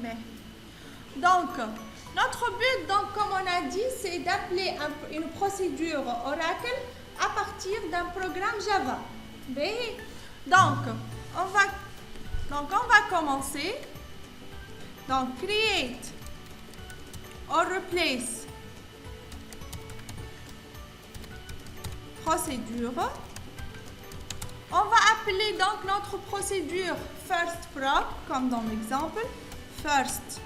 Mais. Donc, notre but, donc, comme on a dit, c'est d'appeler une procédure Oracle à partir d'un programme Java. Mais, donc, on va commencer. Donc, create or replace procédure. On va appeler donc notre procédure first_proc, comme dans l'exemple, first_proc.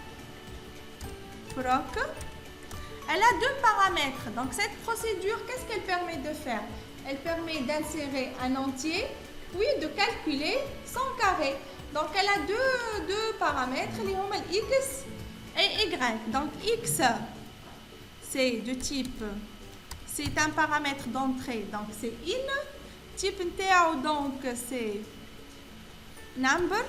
Elle a deux paramètres. Donc cette procédure, qu'est-ce qu'elle permet de faire? Elle permet d'insérer un entier, puis de calculer son carré. Donc elle a deux paramètres, les x et y. Donc x, c'est de type, c'est un paramètre d'entrée, donc c'est in. Type NTAO, donc c'est number,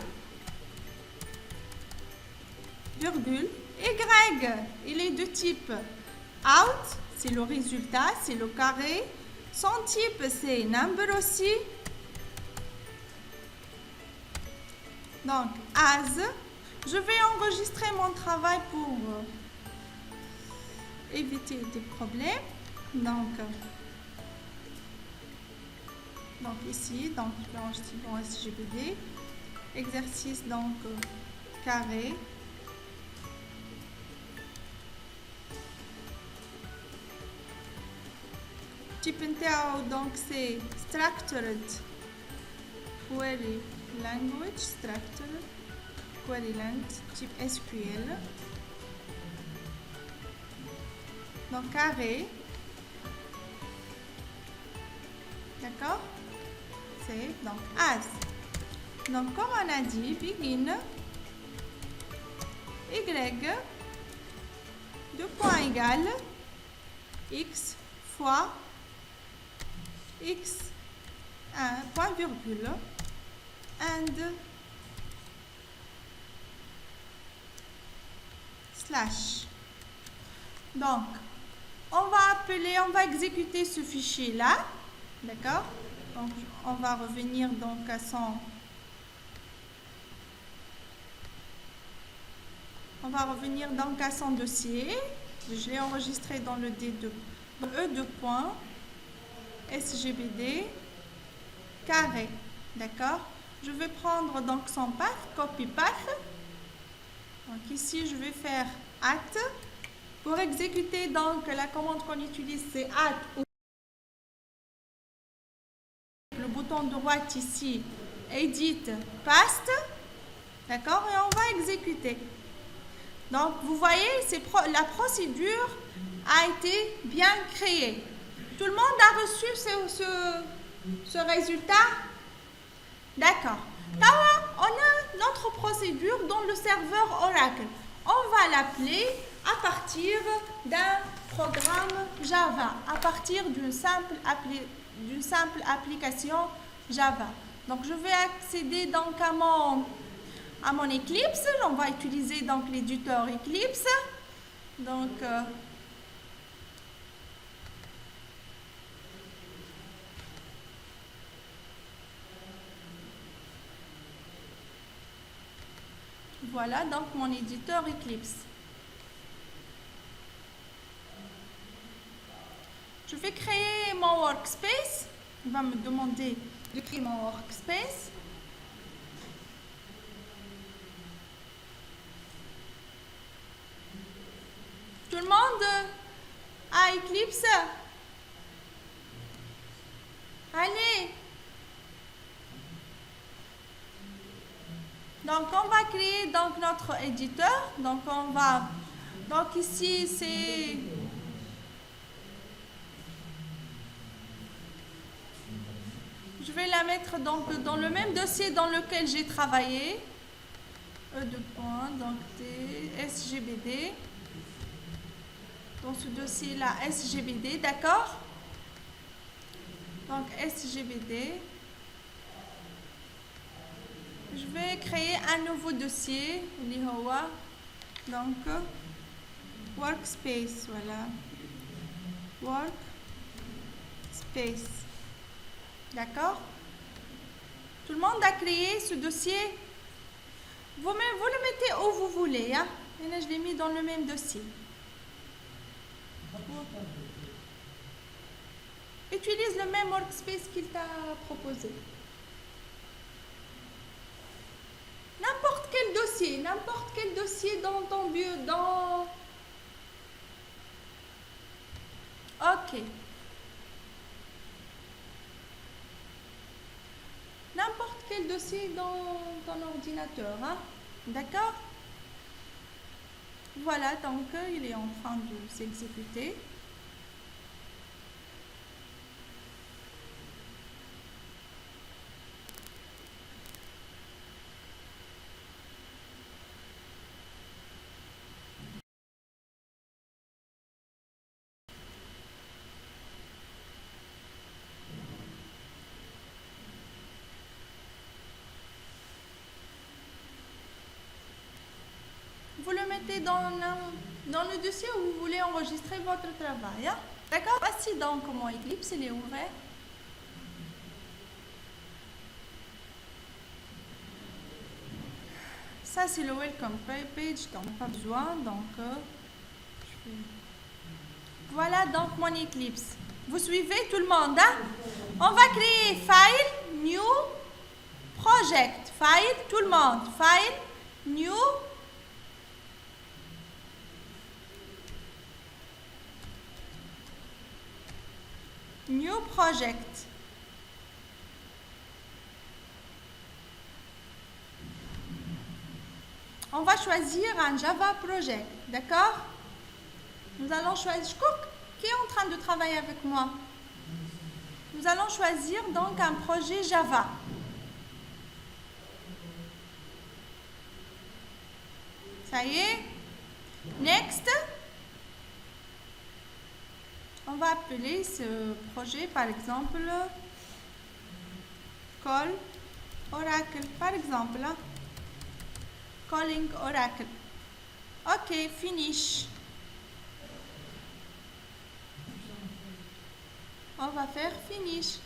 virgule. Y, il est de type out, c'est le résultat, c'est le carré. Son type, c'est number aussi. Donc, as. Je vais enregistrer mon travail pour éviter des problèmes. Donc ici, donc je vais enregistrer mon SGBD. Exercice, donc carré. Type NTAO, donc c'est structured query language, structured query language, type SQL. Donc carré. D'accord? C'est donc as. Donc comme on a dit, begin y, deux points égales x fois x, un point virgule, and slash. Donc on va exécuter ce fichier là, d'accord? Donc on va revenir donc à son dossier. Je l'ai enregistré dans le D2, dans E2 point, SGBD, carré, d'accord? Je vais prendre donc son path, copy path. Donc ici, je vais faire at. Pour exécuter donc la commande qu'on utilise, c'est at ou le bouton droit ici, edit paste, d'accord? Et on va exécuter. Donc, vous voyez, la procédure a été bien créée. Tout le monde a reçu ce résultat? D'accord. Là, on a notre procédure dans le serveur Oracle. On va l'appeler à partir d'un programme Java, à partir d'une simple application Java. Donc, je vais accéder donc à mon Eclipse. On va utiliser donc l'éditeur Eclipse. Donc, voilà donc mon éditeur Eclipse. Je vais créer mon workspace. Il va me demander de créer mon workspace. Tout le monde a Eclipse? Allez! Donc, on va créer donc notre éditeur. Donc, donc ici, c'est... Je vais la mettre donc dans le même dossier dans lequel j'ai travaillé. E2 points, donc SGBD. Dans ce dossier-là, SGBD, d'accord? Donc, SGBD. Je vais créer un nouveau dossier, l'IHOA. Donc, workspace, voilà. Workspace. D'accord? Tout le monde a créé ce dossier. Vous le mettez où vous voulez. Hein? Et là, je l'ai mis dans le même dossier. Utilise le même workspace qu'il t'a proposé. N'importe quel dossier dans ton bureau, dans... Ok. N'importe quel dossier dans ton ordinateur, hein? D'accord? Voilà, donc il est en train de s'exécuter. Vous le mettez dans le dossier où vous voulez enregistrer votre travail. Hein? D'accord? Voici donc comment Eclipse il est ouvert. Ça, c'est le welcome page, donc pas besoin. Donc, voilà donc mon Eclipse. Vous suivez tout le monde? Hein? On va créer File, New, Project. File, tout le monde. File, New, New Project. On va choisir un Java Project, d'accord? Nous allons choisir... Qui est en train de travailler avec moi? Nous allons choisir donc un projet Java. Ça y est? Next. On va appeler ce projet par exemple Call Oracle, par exemple. Hein? Calling Oracle. Ok, finish. On va faire finish.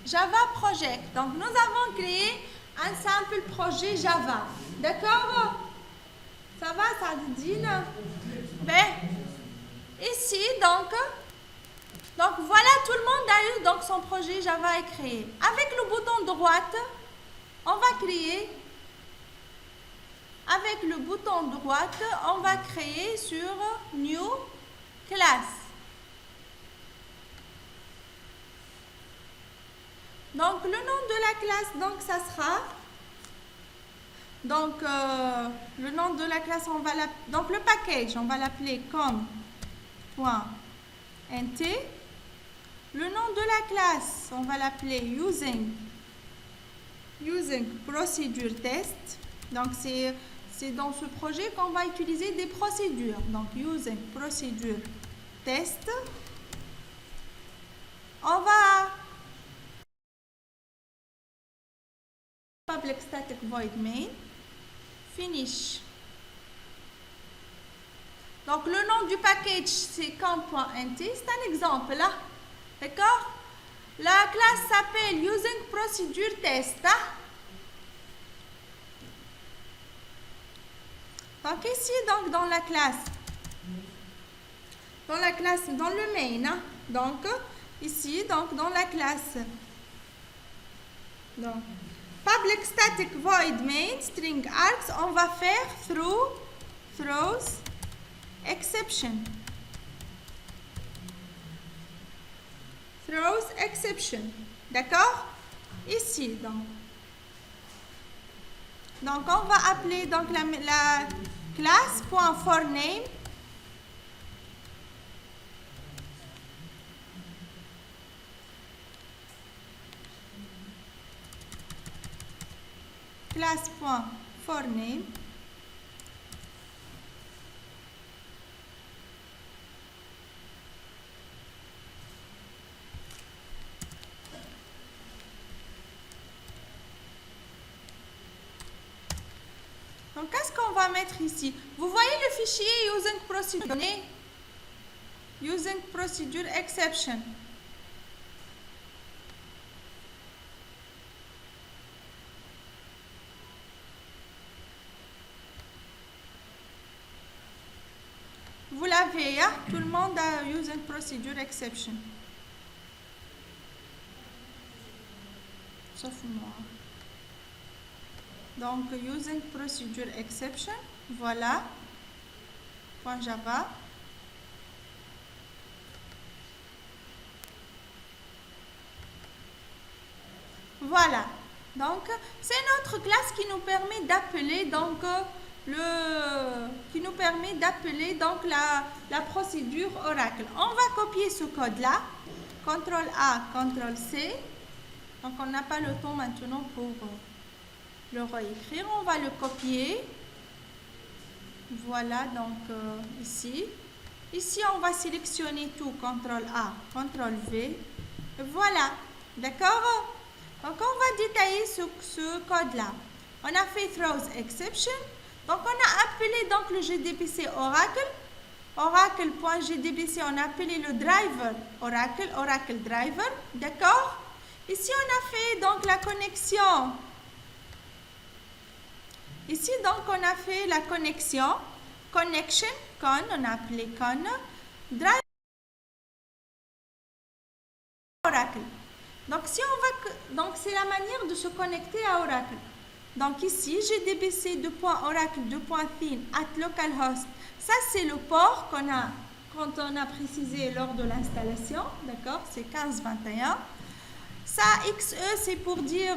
Java Project. Donc, nous avons créé un simple projet Java. D'accord? Ça va, ça te dit là? Ben, ici, donc voilà, tout le monde a eu donc son projet Java est créé. Avec le bouton droite, on va créer. Avec le bouton droite, on va créer sur New Class. Donc, le nom de la classe, donc, ça sera... Donc, le nom de la classe, on va l'appeler... Donc, le package, on va l'appeler com.nt. Le nom de la classe, on va l'appeler using procedure test. Donc, c'est dans ce projet qu'on va utiliser des procédures. Donc, using procedure test. On va... Public static void main. Finish. Donc, le nom du package, c'est com.nt. C'est un exemple, là. D'accord? La classe s'appelle Using Procedure Test. Hein? Donc, ici, donc, dans la classe, dans le main, hein? Donc, ici, donc, dans la classe, donc, public static void main string args, on va faire throws exception. Throws exception. D'accord? Ici, donc. Donc, on va appeler donc la classe.forName. Classe.forName. Donc, qu'est-ce qu'on va mettre ici? Vous voyez le fichier using procedure, using procedure exception. Vous l'avez, hein? Tout le monde a using procedure exception. Sauf moi. Donc, using procedure exception, voilà, .java. Voilà. Donc, c'est notre classe qui nous permet d'appeler donc la procédure Oracle. On va copier ce code-là. CTRL A, CTRL C. Donc, on n'a pas le temps maintenant pour le réécrire. On va le copier. Voilà, donc ici. Ici, on va sélectionner tout. CTRL A, CTRL V. Voilà. D'accord? Donc, on va détailler ce code-là. On a fait throws exception. Donc, on a appelé donc le GDBC Oracle. Oracle.gdbc, on a appelé le driver Oracle driver. D'accord? Ici, on a fait donc la connexion. Ici, donc, on a fait la connexion. Connection, con, on a appelé con. Driver Oracle. Donc, si on va, donc c'est la manière de se connecter à Oracle. Donc ici, GDBC .oracle.thin @localhost. Ça, c'est le port qu'on a quand on a précisé lors de l'installation. D'accord? C'est 1521. Ça, XE, c'est pour dire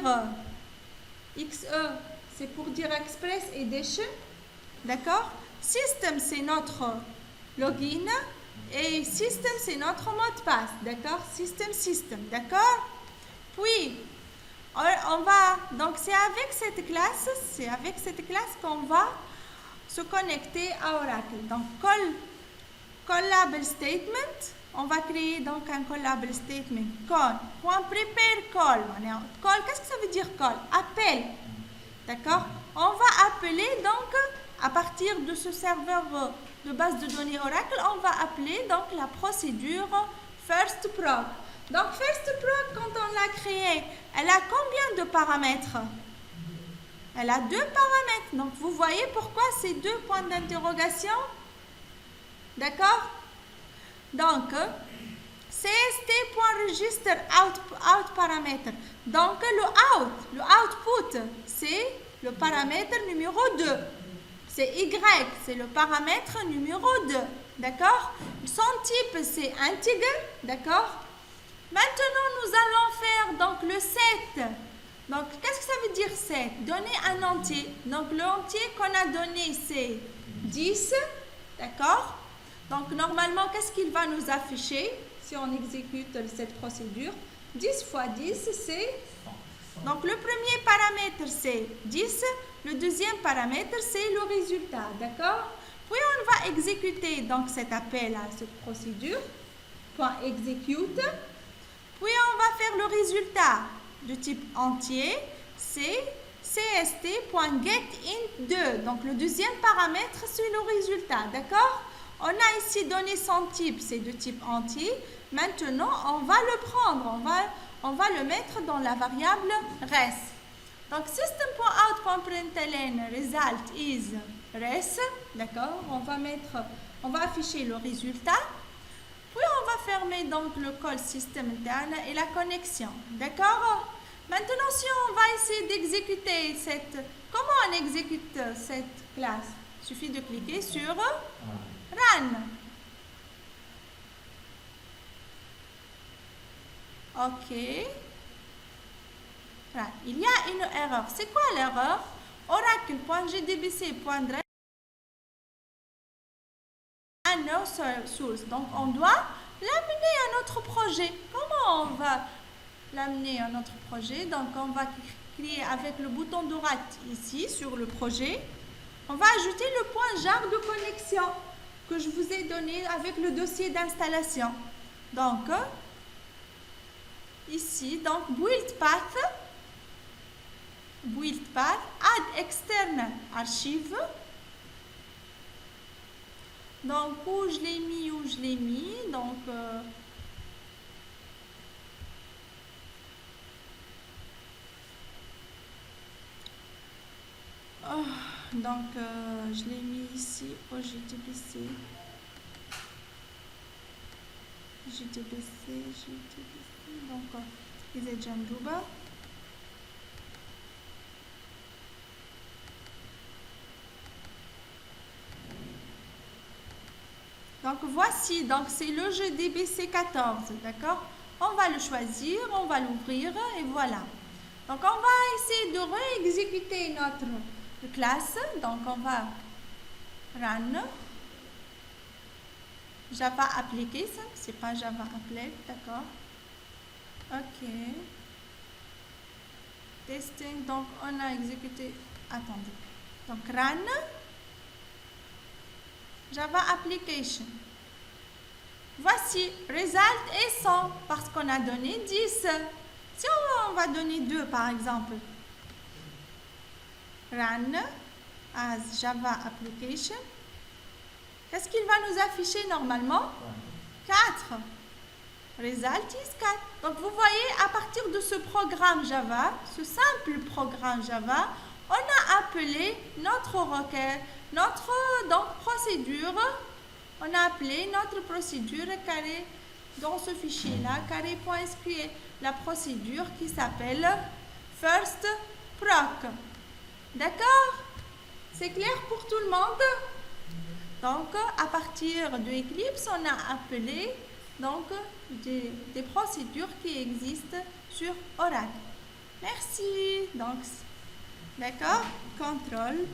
Express Edition. D'accord? System, c'est notre login. Et system, c'est notre mot de passe. D'accord? System. D'accord? Puis, on va, donc c'est avec cette classe qu'on va se connecter à Oracle. Donc, callable statement, on va créer donc un callable statement. Call.prepare call. Call, qu'est-ce que ça veut dire call? Appel. D'accord? On va appeler donc, à partir de ce serveur de base de données Oracle, on va appeler donc la procédure firstproc. Donc, firstproc, quand on l'a créée, elle a combien de paramètres? Elle a 2 paramètres. Donc, vous voyez pourquoi ces 2 points d'interrogation? D'accord? Donc, cst.register out paramètre. Donc, le output, c'est le paramètre numéro 2. C'est Y, c'est le paramètre numéro 2. D'accord? Son type, c'est integer. D'accord? Maintenant, nous allons faire donc le set. Donc, qu'est-ce que ça veut dire set? Donner un entier. Donc, l'entier qu'on a donné, c'est 10. D'accord? Donc, normalement, qu'est-ce qu'il va nous afficher si on exécute cette procédure? 10 fois 10, c'est... Donc, le premier paramètre, c'est 10. Le deuxième paramètre, c'est le résultat. D'accord? Puis, on va exécuter donc cet appel à cette procédure. .execute. Puis, on va faire le résultat de type entier. C'est cst.getInt2. Donc, le deuxième paramètre, c'est le résultat. D'accord? On a ici donné son type, c'est de type entier. Maintenant, on va le prendre. On va le mettre dans la variable res. Donc, system.out.println result is res. D'accord? On va afficher le résultat. Puis, on va fermer donc le call system interne et la connexion. D'accord? Maintenant, si on va essayer d'exécuter comment on exécute cette classe? Il suffit de cliquer sur Run. OK. Run. Il y a une erreur. C'est quoi l'erreur? Oracle.gdbc.drive no source. Donc, on doit l'amener à notre projet. Comment on va l'amener à notre projet? Donc, on va cliquer avec le bouton droite ici sur le projet. On va ajouter le point jar de connexion que je vous ai donné avec le dossier d'installation. Donc, ici, donc build path add externe archive. Donc, où je l'ai mis, donc, je l'ai mis ici au GTBC. Donc, إذا جنبوبة. Donc voici, donc c'est le GDBC 14, d'accord? On va le choisir, on va l'ouvrir et voilà. Donc on va essayer de réexécuter notre classe. Donc on va run Java application, c'est pas Java applet, d'accord? Ok. Testing, donc on a exécuté, attendez. Donc run Java application. Voici, result est 100 parce qu'on a donné 10. Si on va donner 2 par exemple. Run as Java application. Qu'est-ce qu'il va nous afficher normalement? 4. Result is 4. Donc vous voyez, à partir de ce programme Java, ce simple programme Java, on a appelé notre requête, notre procédure. On a appelé notre procédure carré dans ce fichier-là, carré.sql, la procédure qui s'appelle first proc. D'accord? C'est clair pour tout le monde? Donc, à partir de Eclipse, on a appelé donc, des procédures qui existent sur Oracle. Merci. Donc, d'accord? Contrôle.